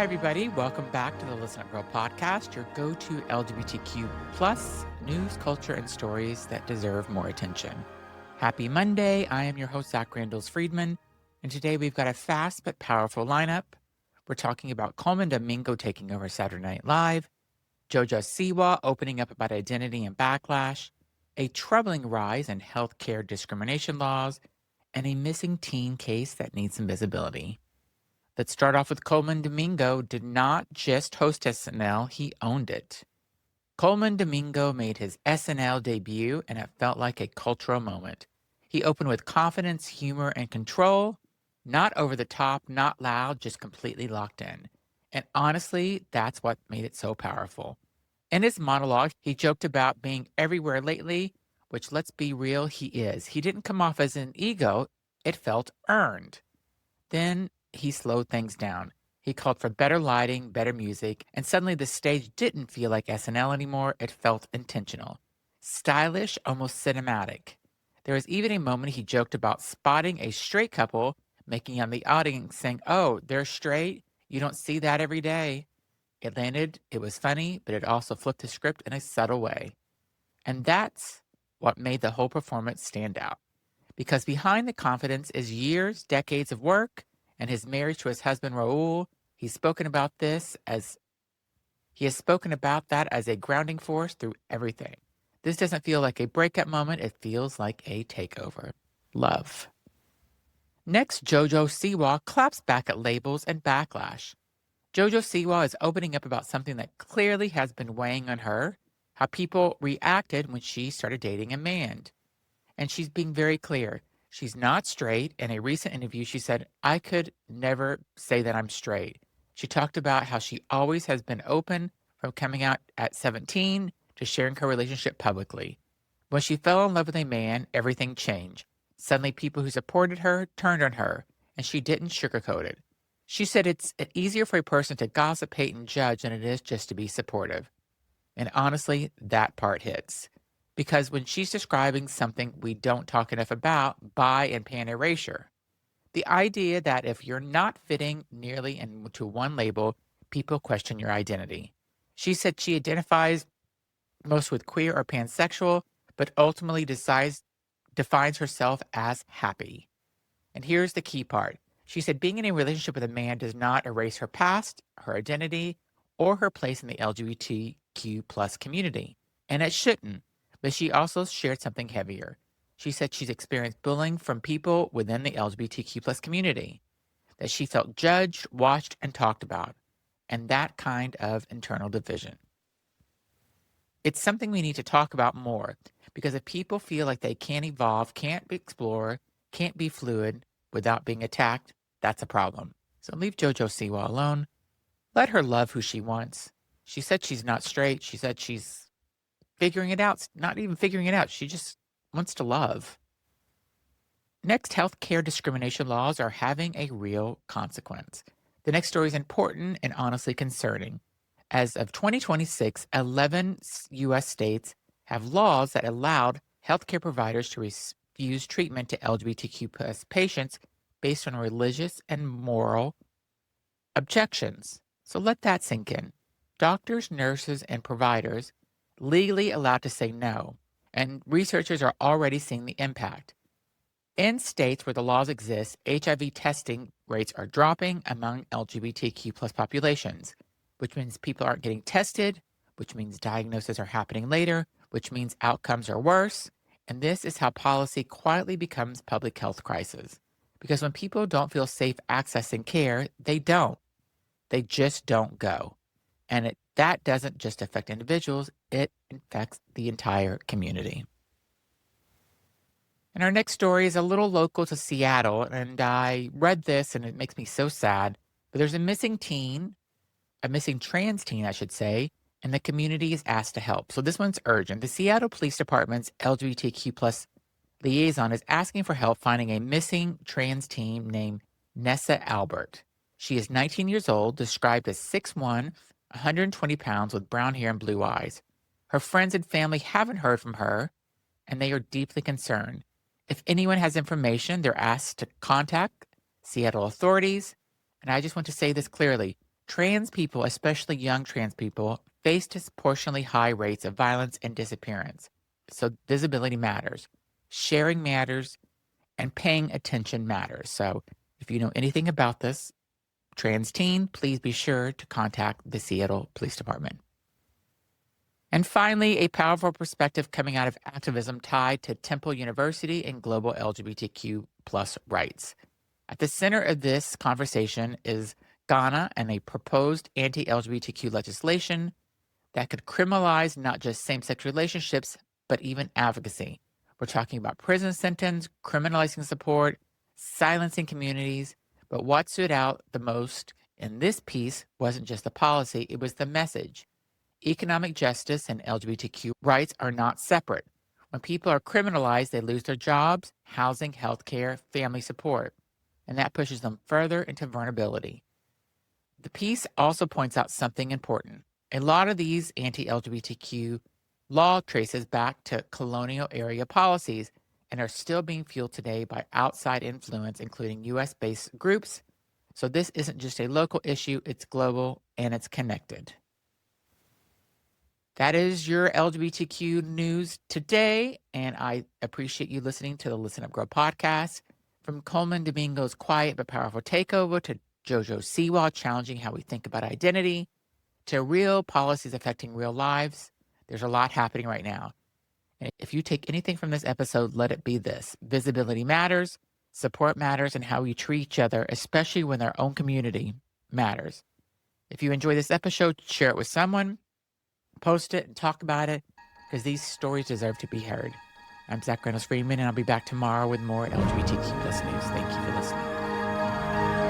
Hi, everybody. Welcome back to the Listen Up Girl podcast, your go-to LGBTQ plus news, culture, and stories that deserve more attention. Happy Monday. I am your host, Zach Randles-Friedman, and today we've got a fast but powerful lineup. We're talking about Colman Domingo taking over Saturday Night Live, JoJo Siwa opening up about identity and backlash, a troubling rise in healthcare discrimination laws, and a missing teen case that needs some visibility. Let's start off with Colman Domingo did not just host SNL, he owned it. Colman Domingo made his SNL debut, and it felt like a cultural moment. He opened with confidence, humor, and control. Not over the top, not loud, just completely locked in. And honestly, that's what made it so powerful. In his monologue, he joked about being everywhere lately, which, let's be real, he is. He didn't come off as an ego, it felt earned. Then he slowed things down. He called for better lighting, better music, and suddenly the stage didn't feel like SNL anymore. It felt intentional, stylish, almost cinematic. There was even a moment he joked about spotting a straight couple, making on the audience saying, "Oh, they're straight? You don't see that every day." It landed, it was funny, but it also flipped the script in a subtle way. And that's what made the whole performance stand out. Because behind the confidence is years, decades of work, and his marriage to his husband Raul. He has spoken about that as a grounding force through everything. This doesn't feel like a breakup moment, it feels like a takeover. Love. Next, JoJo Siwa claps back at labels and backlash. JoJo Siwa is opening up about something that clearly has been weighing on her, how people reacted when she started dating a man. And she's being very clear. She's not straight. In a recent interview, she said, "I could never say that I'm straight." She talked about how she always has been open from coming out at 17 to sharing her relationship publicly. When she fell in love with a man, everything changed. Suddenly, people who supported her turned on her, and she didn't sugarcoat it. She said it's easier for a person to gossip, hate, and judge than it is just to be supportive. And honestly, that part hits. Because when she's describing something we don't talk enough about, bi and pan erasure, the idea that if you're not fitting nearly into one label, people question your identity. She said she identifies most with queer or pansexual, but ultimately defines herself as happy. And here's the key part. She said being in a relationship with a man does not erase her past, her identity, or her place in the LGBTQ plus community. And it shouldn't. But she also shared something heavier. She said she's experienced bullying from people within the LGBTQ plus community, that she felt judged, watched, and talked about, and that kind of internal division. It's something we need to talk about more, because if people feel like they can't evolve, can't explore, can't be fluid without being attacked, that's a problem. So leave JoJo Siwa alone. Let her love who she wants. She said she's not straight. She said she's figuring it out, not even figuring it out. She just wants to love. Next, healthcare discrimination laws are having a real consequence. The next story is important and honestly concerning. As of 2026, 11 U.S. states have laws that allowed healthcare providers to refuse treatment to LGBTQ plus patients based on religious and moral objections. So let that sink in. Doctors, nurses, and providers legally allowed to say no, and researchers are already seeing the impact. In states where the laws exist, HIV testing rates are dropping among LGBTQ plus populations, which means people aren't getting tested, which means diagnoses are happening later, which means outcomes are worse. And this is how policy quietly becomes public health crisis. Because when people don't feel safe accessing care, they don't. They just don't go. And that doesn't just affect individuals, it affects the entire community. And our next story is a little local to Seattle, and I read this and it makes me so sad. But there's a missing trans teen, I should say, and the community is asked to help. So this one's urgent. The Seattle Police Department's LGBTQ plus liaison is asking for help finding a missing trans teen named Nessa Albert. She is 19 years old, described as 6'1", 120 pounds with brown hair and blue eyes. Her friends and family haven't heard from her, and they are deeply concerned. If anyone has information, they're asked to contact Seattle authorities. And I just want to say this clearly. Trans people, especially young trans people, face disproportionately high rates of violence and disappearance. So visibility matters, sharing matters, and paying attention matters. So if you know anything about this trans teen, please be sure to contact the Seattle Police Department. And finally, a powerful perspective coming out of activism tied to Temple University and global LGBTQ plus rights. At the center of this conversation is Ghana and a proposed anti-LGBTQ legislation that could criminalize not just same-sex relationships, but even advocacy. We're talking about prison sentence, criminalizing support, silencing communities. But what stood out the most in this piece wasn't just the policy, it was the message. Economic justice and LGBTQ rights are not separate. When people are criminalized, they lose their jobs, housing, healthcare, family support, and that pushes them further into vulnerability. The piece also points out something important. A lot of these anti-LGBTQ law traces back to colonial area policies and are still being fueled today by outside influence, including US-based groups. So this isn't just a local issue, it's global and it's connected. That is your LGBTQ news today, and I appreciate you listening to the Listen Up Grow podcast. From Colman Domingo's quiet but powerful takeover to JoJo Siwa challenging how we think about identity, to real policies affecting real lives, there's a lot happening right now. And if you take anything from this episode, let it be this. Visibility matters, support matters, and how we treat each other, especially when our own community matters. If you enjoy this episode, share it with someone, post it, and talk about it, because these stories deserve to be heard. I'm Randles-Friedman, and I'll be back tomorrow with more LGBTQ plus news. Thank you for listening.